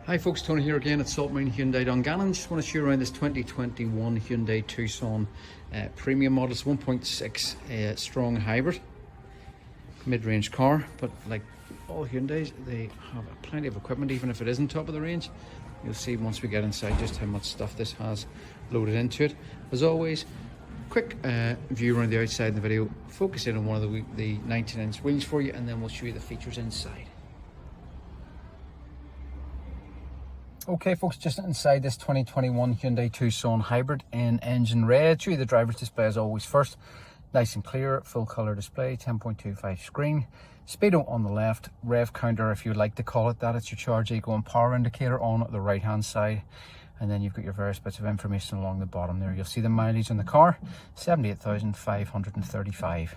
Hi folks, Tony here again at Saltmarine Hyundai Dungannon. Just want to show you around this 2021 Hyundai Tucson Premium model. It's 1.6 strong hybrid, mid-range car, but like all Hyundais, they have plenty of equipment, even if it isn't top of the range. You'll see once we get inside just how much stuff this has loaded into it. As always, quick view around the outside in the video, focus in on one of the 19-inch wheels for you, and then we'll show you the features inside. Okay folks, just inside this 2021 Hyundai Tucson Hybrid in engine red. Show you the driver's display as always first. Nice and clear, full colour display, 10.25 screen. Speedo on the left, rev counter if you would like to call it that. It's your charge eco and power indicator on the right hand side. And then you've got your various bits of information along the bottom there. You'll see the mileage on the car, 78,535.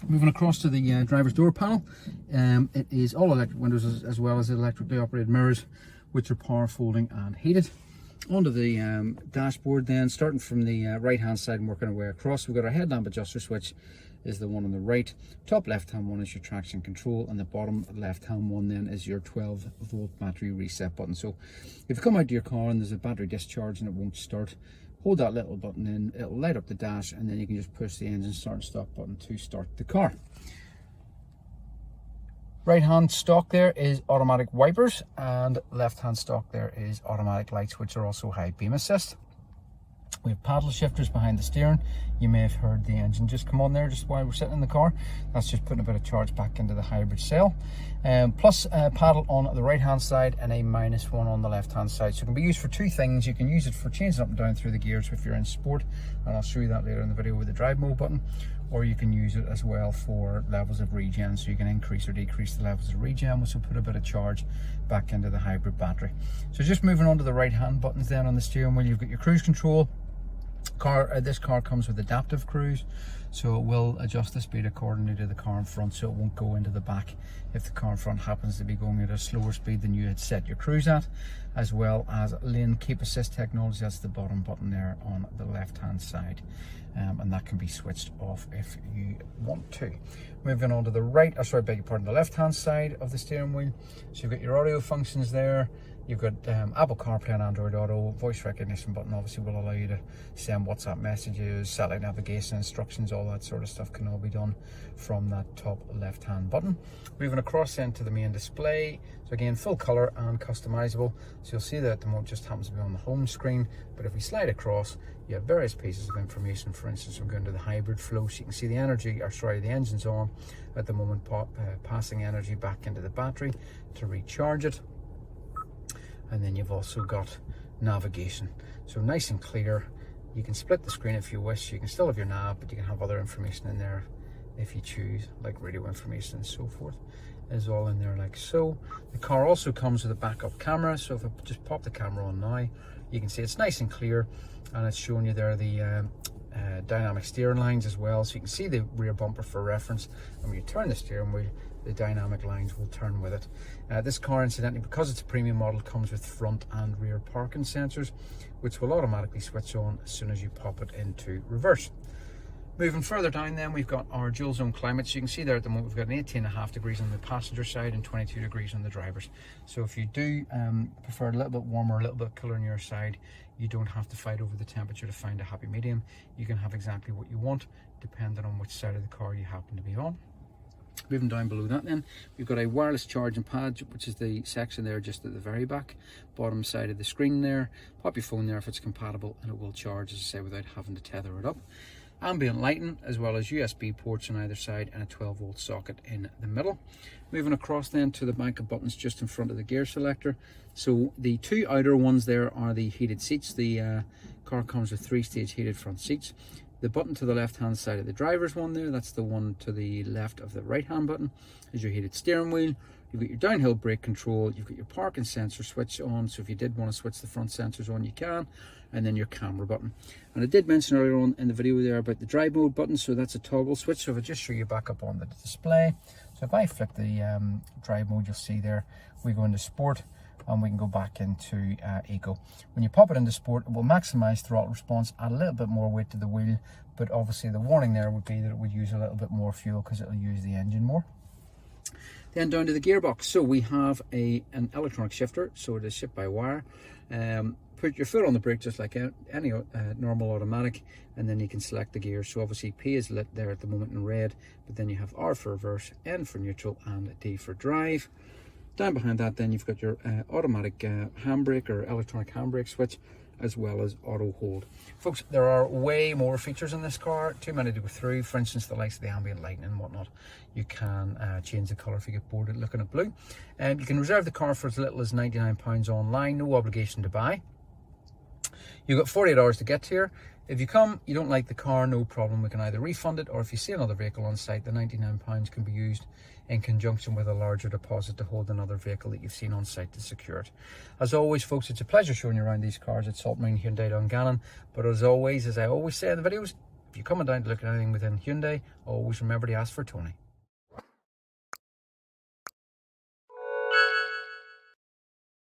Moving across to the driver's door panel, it is all electric windows as well as electrically operated mirrors, which are power folding and heated. Onto the dashboard then, starting from the right hand side and working our way across, we've got our headlamp adjuster switch is the one on the right. Top left hand one is your traction control, and the bottom left hand one then is your 12-volt battery reset button. So if you come out to your car and there's a battery discharge and it won't start, hold that little button in, it'll light up the dash, and then you can just push the engine start and stop button to start the car. Right hand stock there is automatic wipers, and left hand stock there is automatic lights, which are also high beam assist. We have paddle shifters behind the steering. You may have heard the engine just come on there just while we're sitting in the car. That's just putting a bit of charge back into the hybrid cell. Plus a paddle on the right hand side and a minus one on the left hand side. So it can be used for two things. You can use it for changing up and down through the gears if you're in sport, and I'll show you that later in the video with the drive mode button. Or you can use it as well for levels of regen, so you can increase or decrease the levels of regen, which will put a bit of charge back into the hybrid battery. So just moving on to the right hand buttons then on the steering wheel, you've got your cruise control. This car comes with adaptive cruise, so it will adjust the speed accordingly to the car in front, so it won't go into the back if the car in front happens to be going at a slower speed than you had set your cruise at, as well as lane keep assist technology. That's the bottom button there on the left hand side, and that can be switched off if you want to. Moving on to the right, beg your pardon, the left hand side of the steering wheel, so you've got your audio functions there. You've got Apple CarPlay and Android Auto. Voice recognition button obviously will allow you to send WhatsApp messages, satellite navigation instructions, all that sort of stuff can all be done from that top left hand button. Moving across then to the main display, so again full color and customizable. So you'll see that at the moment just happens to be on the home screen, but if we slide across, you have various pieces of information. For instance, we're going to the hybrid flow, so you can see the the engine's on at the moment, passing energy back into the battery to recharge it. And then you've also got navigation, so nice and clear. You can split the screen if you wish. You can still have your nav, but you can have other information in there if you choose, like radio information and so forth is all in there like so. The car also comes with a backup camera, so if I just pop the camera on now, you can see it's nice and clear, and it's showing you there the dynamic steering lines as well, so you can see the rear bumper for reference, and when you turn the steering wheel, the dynamic lines will turn with it. This car, incidentally, because it's a premium model, comes with front and rear parking sensors, which will automatically switch on as soon as you pop it into reverse. Moving further down then, we've got our dual zone climate. So you can see there at the moment we've got an 18.5 degrees on the passenger side and 22 degrees on the driver's. So if you do prefer a little bit warmer, a little bit cooler on your side, you don't have to fight over the temperature to find a happy medium. You can have exactly what you want depending on which side of the car you happen to be on. Moving down below that then, we've got a wireless charging pad, which is the section there just at the very back bottom side of the screen there. Pop your phone there if it's compatible and it will charge, as I say, without having to tether it up. Ambient lighting, as well as USB ports on either side and a 12-volt socket in the middle. Moving across then to the bank of buttons just in front of the gear selector. So the two outer ones there are the heated seats. The car comes with 3-stage heated front seats. The button to the left hand side of the driver's one there, that's the one to the left of the right hand button, is your heated steering wheel. You've got your downhill brake control, you've got your parking sensor switch on, so if you did want to switch the front sensors on, you can, and then your camera button. And I did mention earlier on in the video there about the drive mode button, so that's a toggle switch. So if I just show you back up on the display, so if I flick the drive mode, you'll see there we go into sport, and we can go back into eco. When you pop it into sport, it will maximize throttle response, add a little bit more weight to the wheel, but obviously the warning there would be that it would use a little bit more fuel because it will use the engine more. Then down to the gearbox. So we have an electronic shifter, so it is shipped by wire. Put your foot on the brake just like any normal automatic, and then you can select the gear. So obviously P is lit there at the moment in red, but then you have R for reverse, N for neutral, and D for drive. Down behind that then you've got your automatic handbrake or electronic handbrake switch, as well as auto hold. Folks, there are way more features in this car, too many to go through. For instance, the likes of the ambient lighting and whatnot. You can change the colour if you get bored of looking at blue. You can reserve the car for as little as £99 online, no obligation to buy. You've got 48 hours to get here. If you come, you don't like the car, no problem. We can either refund it, or if you see another vehicle on site, the £99 can be used in conjunction with a larger deposit to hold another vehicle that you've seen on site to secure it. As always, folks, it's a pleasure showing you around these cars at Saltmarine Hyundai Dungannon. But as always, as I always say in the videos, if you're coming down to look at anything within Hyundai, always remember to ask for Tony.